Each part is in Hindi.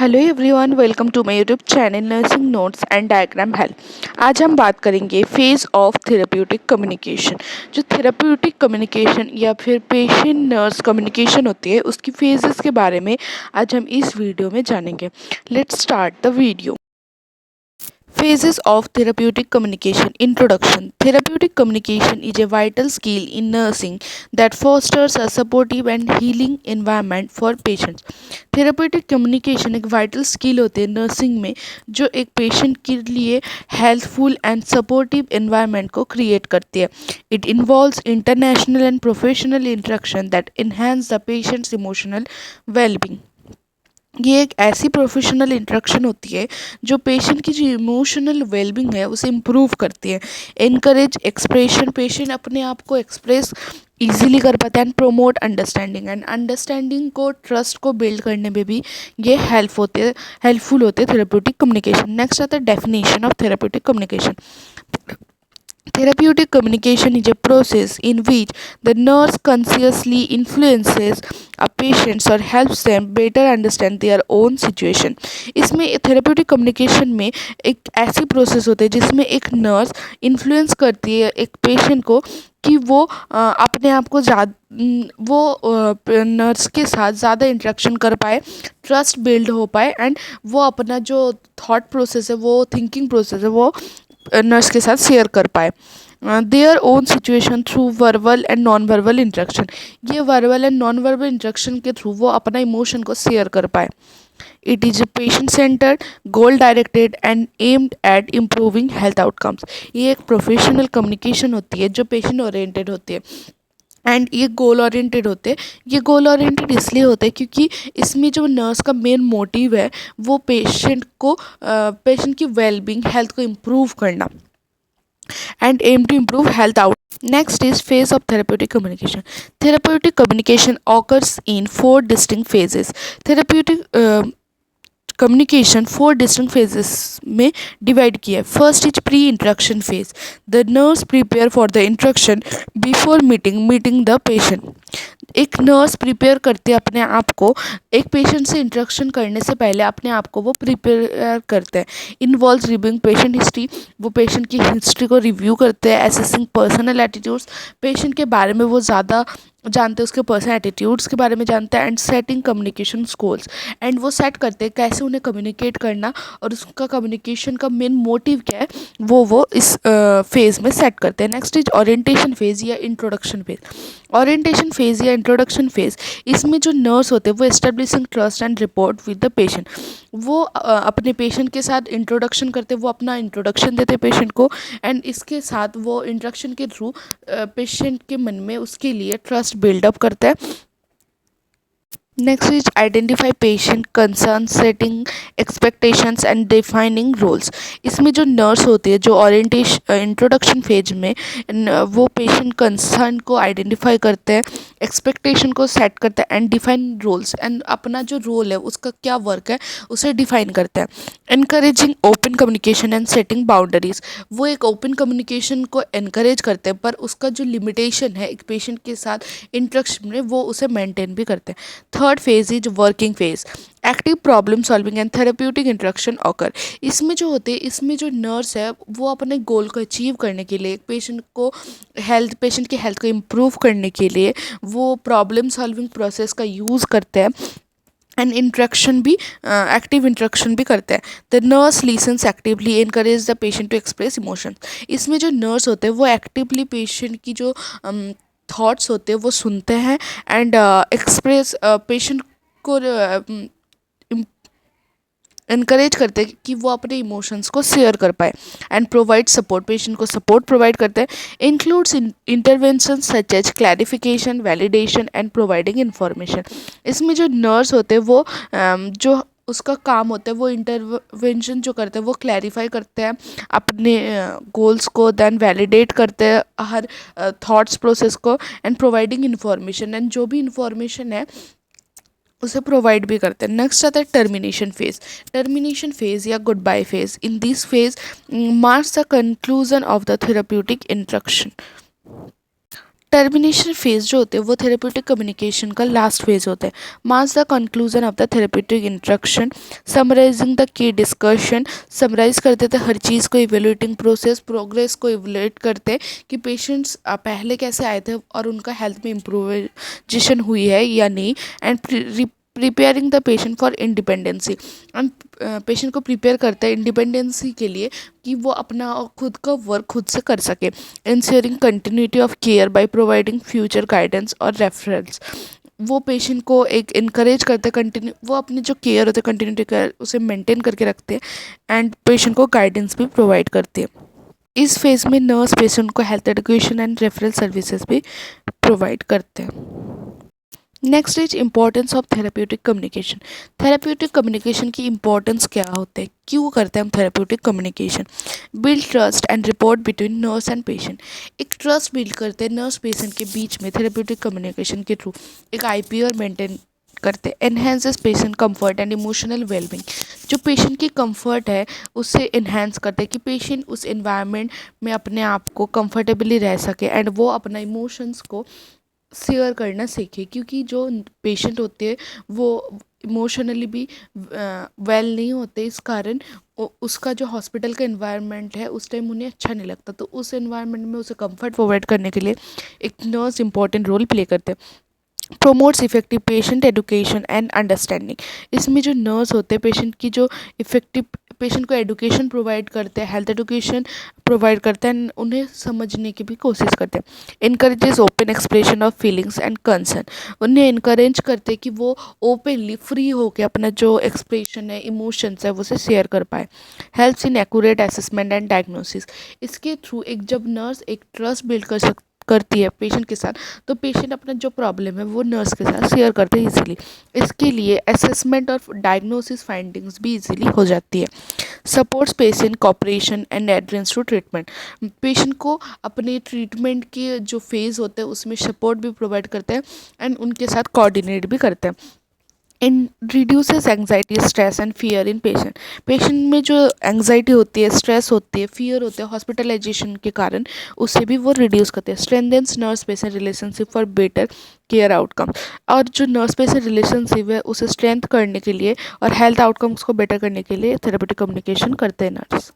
Hello everyone, welcome to my YouTube channel nursing notes and diagram help. आज हम बात करेंगे फेज ऑफ थेरेप्यूटिक कम्युनिकेशन। जो थेरेप्यूटिक कम्युनिकेशन या फिर पेशेंट नर्स कम्युनिकेशन होती है उसकी फेजेस के बारे में आज हम इस वीडियो में जानेंगे। Let's start the video. Phases of therapeutic communication. Introduction. Therapeutic communication is a vital skill in nursing that fosters a supportive and healing environment for patients. Therapeutic communication एक वाइटल स्किल होती है नर्सिंग में जो एक पेशेंट के लिए हेल्पफुल एंड सपोर्टिव एनवायरनमेंट को क्रिएट करती है. It involves international and professional interaction that enhance the patients emotional wellbeing. ये एक ऐसी प्रोफेशनल इंटरेक्शन होती है जो पेशेंट की जो इमोशनल वेलबिंग है उसे इम्प्रूव करती है. Encourage expression. पेशेंट अपने आप को एक्सप्रेस इजीली कर पाता है. And promote understanding. And understanding को ट्रस्ट को बिल्ड करने में भी ये हेल्पफुल होते हैं थेरेप्यूटिक कम्युनिकेशन. नेक्स्ट आता है definition of therapeutic communication. Therapeutic communication is a process in which the nurse consciously influences a patient or helps them better understand their own situation. इसमें थेरेप्यूटिक कम्युनिकेशन में एक ऐसी प्रोसेस होती है जिसमें एक नर्स इन्फ्लुएंस करती है एक पेशेंट को कि वो अपने आप को वो नर्स के साथ ज़्यादा इंटरेक्शन कर पाए, ट्रस्ट बिल्ड हो पाए एंड वो अपना जो थॉट प्रोसेस है, वो थिंकिंग प्रोसेस है, वो नर्स के साथ शेयर कर पाए. Their own situation through verbal and non verbal interaction. ये verbal and non verbal interaction के थ्रू वो अपना इमोशन को शेयर कर पाए. It is patient centred, goal directed and aimed at improving health outcomes. ये एक प्रोफेशनल कम्युनिकेशन होती है जो पेशेंट ओरिएंटेड होती है एंड ये गोल ओरिएंटेड होते हैं. ये गोल ओरिएंटेड इसलिए होते हैं क्योंकि इसमें जो नर्स का मेन मोटिव है वो पेशेंट की वेलबींग हेल्थ को इम्प्रूव करना and aim to improve health out. Next is phase of therapeutic communication. Therapeutic communication occurs in four distinct phases. Therapeutic communication four distinct phases में डिवाइड किया है. First is pre interaction phase. The nurse prepare for the interaction before meeting the patient. एक नर्स प्रिपेयर करते हैं अपने आप को एक पेशेंट से इंट्रक्शन करने से पहले अपने आप को वो प्रिपेयर करते हैं. Involves reviewing patient history. वो पेशेंट की हिस्ट्री को रिव्यू करते हैं. Assessing personal attitudes. पेशेंट के बारे में वो ज़्यादा जानते हैं, उसके पर्सनल एटीट्यूड्स के बारे में जानते हैं. And setting communication goals. And वो सेट करते हैं कैसे उन्हें कम्युनिकेट करना और उसका कम्युनिकेशन का मेन मोटिव क्या है वो इस फेज़ में सेट करते हैं. नेक्स्ट इज ओरिएंटेशन फेज़ या इंट्रोडक्शन फेज़. ओरिएंटेशन फेज़ या इंट्रोडक्शन फेज़, इसमें जो नर्स होते हैं वो establishing trust and report with the patient. वो अपने पेशेंट के साथ इंट्रोडक्शन करते, वो अपना इंट्रोडक्शन देते पेशेंट को एंड इसके साथ वो इंट्रोडक्शन के थ्रू पेशेंट के मन में उसके लिए ट्रस्ट बिल्डअप करता है. Next is identify patient concern, setting expectations and defining roles. इसमें जो नर्स होती है जो इंट्रोडक्शन फेज में वो पेशेंट कंसर्न को आइडेंटिफाई करते हैं, एक्सपेक्टेशन को सेट करते हैं एंड डिफाइन रोल्स. एंड अपना जो रोल है उसका क्या वर्क है उसे डिफाइन करते हैं. Encouraging open communication and setting boundaries. वो एक ओपन कम्युनिकेशन को इनकरेज करते हैं पर उसका जो लिमिटेशन है एक पेशेंट के साथ इंट्रैक्शन में वो उसे मेंटेन भी करते हैं. Third phase is working phase. Active problem solving and therapeutic interaction occur. इसमें जो होते हैं इसमें जो नर्स है वो अपने गोल को अचीव करने के लिए पेशेंट की हेल्थ को इम्प्रूव करने के लिए वो प्रॉब्लम सॉल्विंग प्रोसेस का यूज़ करते हैं एंड इंट्रैक्शन भी एक्टिव इंट्रैक्शन भी करते हैं. The nurse listens actively, encourage the patient to express emotion. इसमें जो नर्स होते हैं वो एक्टिवली पेशेंट की जो थॉट्स होते हैं वो सुनते हैं एंड एक्सप्रेस पेशेंट को इनकरेज करते हैं कि वो अपने इमोशंस को शेयर कर पाए एंड प्रोवाइड सपोर्ट. पेशेंट को सपोर्ट प्रोवाइड करते हैं. Includes intervention such as clarification, validation and providing information. इसमें जो नर्स होते हैं वो जो उसका काम होता है वो इंटरवेंशन जो करते हैं वो क्लैरिफाई करते हैं अपने गोल्स को, देन वैलिडेट करते हैं हर थॉट्स प्रोसेस को एंड प्रोवाइडिंग इन्फॉर्मेशन. एंड जो भी इन्फॉर्मेशन है उसे प्रोवाइड भी करते हैं. नेक्स्ट आता है टर्मिनेशन फेज. टर्मिनेशन फेज या goodbye phase. In this phase marks the conclusion of the therapeutic interaction. Termination phase जो होते हैं वो थेरेप्यूटिक कम्युनिकेशन का लास्ट फेज होता है। Marks the conclusion of the therapeutic instruction, summarising the key discussion, summarise करते थे हर चीज़ को, इवेल्युएटिंग प्रोग्रेस को इवेल्युएट करते हैं कि पेशेंट्स पहले कैसे आए थे और उनका हेल्थ में इम्प्रूवेशन हुई है या नहीं, and preparing the patient for independency, and patient को प्रिपेयर करता है इंडिपेंडेंसी के लिए कि वो अपना खुद का वर्क खुद से कर सके। Ensuring continuity of care by providing future guidance और रेफरेंस, वो पेशेंट को एक इनकरेज करते हैं कंटिन्यू, वो अपनी जो केयर होते हैं कंटिन्यूटी केयर उसे मेंटेन करके रखते हैं एंड पेशेंट को गाइडेंस भी प्रोवाइड करते हैं। इस फेज़ में नर्स पेशेंट को health education and referral services भी प्रोवाइड करते हैं। Next is importance of therapeutic communication. Therapeutic communication की इम्पोर्टेंस क्या होते हैं, क्यों करते हैं हम therapeutic communication? Build trust and report between nurse and patient, एक ट्रस्ट बिल्ड करते हैं नर्स पेशेंट के बीच में थेरेप्यूटिक कम्युनिकेशन के थ्रू, एक आईपीआर मेंटेन करते हैं। Enhances patient comfort and emotional wellbeing, जो पेशेंट की कंफर्ट है उससे इन्हेंस करते हैं कि पेशेंट उस एनवायरनमेंट में अपने आप को कंफर्टेबली रह सके एंड वो अपना इमोशंस को शेयर करना सीखे, क्योंकि जो पेशेंट होते हैं वो इमोशनली भी वेल नहीं होते, इस कारण उसका जो हॉस्पिटल का एनवायरनमेंट है उस टाइम उन्हें अच्छा नहीं लगता, तो उस एनवायरनमेंट में उसे कंफर्ट प्रोवाइड करने के लिए एक नर्स इंपॉर्टेंट रोल प्ले करते हैं। Promotes effective patient education and understanding, इसमें जो नर्स होते हैं पेशेंट की जो इफेक्टिव पेशेंट को एडुकेशन प्रोवाइड करते हैं, हेल्थ एडुकेशन प्रोवाइड करते हैं एंड उन्हें समझने की भी कोशिश करते हैं। Encourages open expression of feelings and concern, उन्हें इनकरेज करते हैं कि वो ओपनली फ्री होकर अपना जो एक्सप्रेशन है, इमोशंस है, वो से शेयर कर पाए। Helps in accurate assessment and diagnosis, इसके थ्रू एक जब नर्स एक ट्रस्ट बिल्ड करती है पेशेंट के साथ, तो पेशेंट अपना जो प्रॉब्लम है वो नर्स के साथ शेयर करते हैं इजीली। इसके लिए असेसमेंट और डायग्नोसिस फाइंडिंग्स भी इजीली हो जाती है। Supports patient cooperation and adherence to treatment, patient को अपने ट्रीटमेंट के जो फेज़ होते हैं उसमें सपोर्ट भी प्रोवाइड करते हैं एंड उनके साथ कोऑर्डिनेट भी करते हैं। In reduces anxiety stress and fear in patient, patient में जो एंग्जाइटी होती है, स्ट्रेस होती है, फियर होते हैं हॉस्पिटलाइजेशन के कारण, उसे भी वो रिड्यूस करते हैं। Strengthens nurse patient relationship for better care outcome, और जो नर्स पेशेंट रिलेशनशिप है उसे स्ट्रेंथ करने के लिए और हेल्थ आउटकम्स को बेटर करने के लिए थेरेपेटिक कम्युनिकेशन करते हैं नर्स।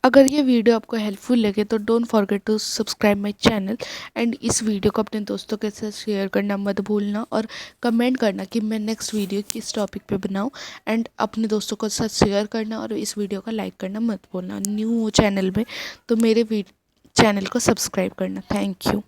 अगर ये वीडियो आपको हेल्पफुल लगे तो don't forget to subscribe my channel and इस वीडियो को अपने दोस्तों के साथ शेयर करना मत भूलना, और कमेंट करना कि मैं नेक्स्ट वीडियो किस टॉपिक पे बनाऊं, एंड अपने दोस्तों के साथ शेयर करना और इस वीडियो का लाइक करना मत भूलना। न्यू हो चैनल में तो मेरे चैनल को सब्सक्राइब करना। Thank you.